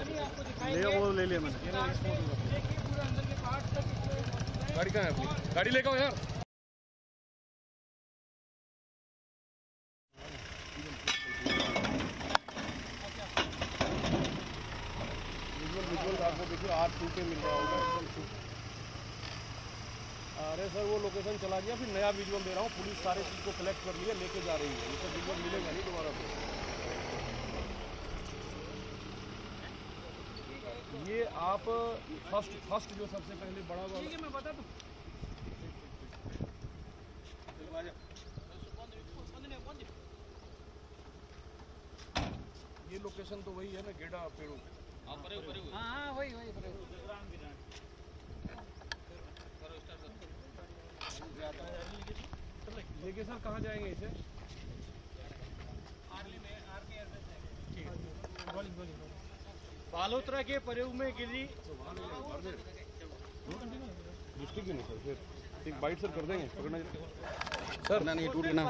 ले वो ले लिया मैंने। गाड़ी कहाँ है अपनी? गाड़ी लेकर आओ यार। विजुअल आपको देखिए R2 पे मिल रहा होगा एकदम। अरे सर वो लोकेशन चला गया, फिर नया विजुअल दे रहा हूँ। पुलिस सारे चीज़ को कलेक्ट कर लिया, लेके जा रही है। इसका विजुअल मिलेगा नहीं दोबारा पे। ये आप फर्स्ट जो सबसे पहले बड़ा वाला, ठीक है मैं बता दूं। ये लोकेशन तो वही है ना, गेड़ा पेड़ों। हाँ वही देखिए सर कहाँ जाएंगे इसे? बालोतरा के प्रयोग में गिरी डिस्ट्रिक्ट नहीं सर, फिर एक बाइट सर कर देंगे, पकड़ना सर ना नहीं टूटना।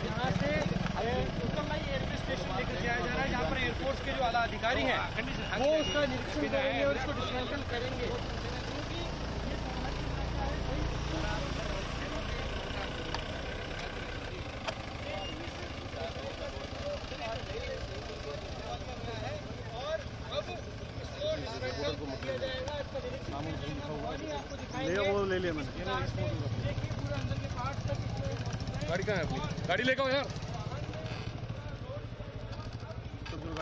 यहाँ से एयरवे स्टेशन लेकर जाया जा रहा है, जहाँ पर एयरफोर्स के जो आला अधिकारी हैं वो उसका निरीक्षण करेंगे और इसको डिस्मेंटल करेंगे। ले वो ले लिया मैंने। गाड़ी कहाँ है अपनी? गाड़ी लेकर आओ यार।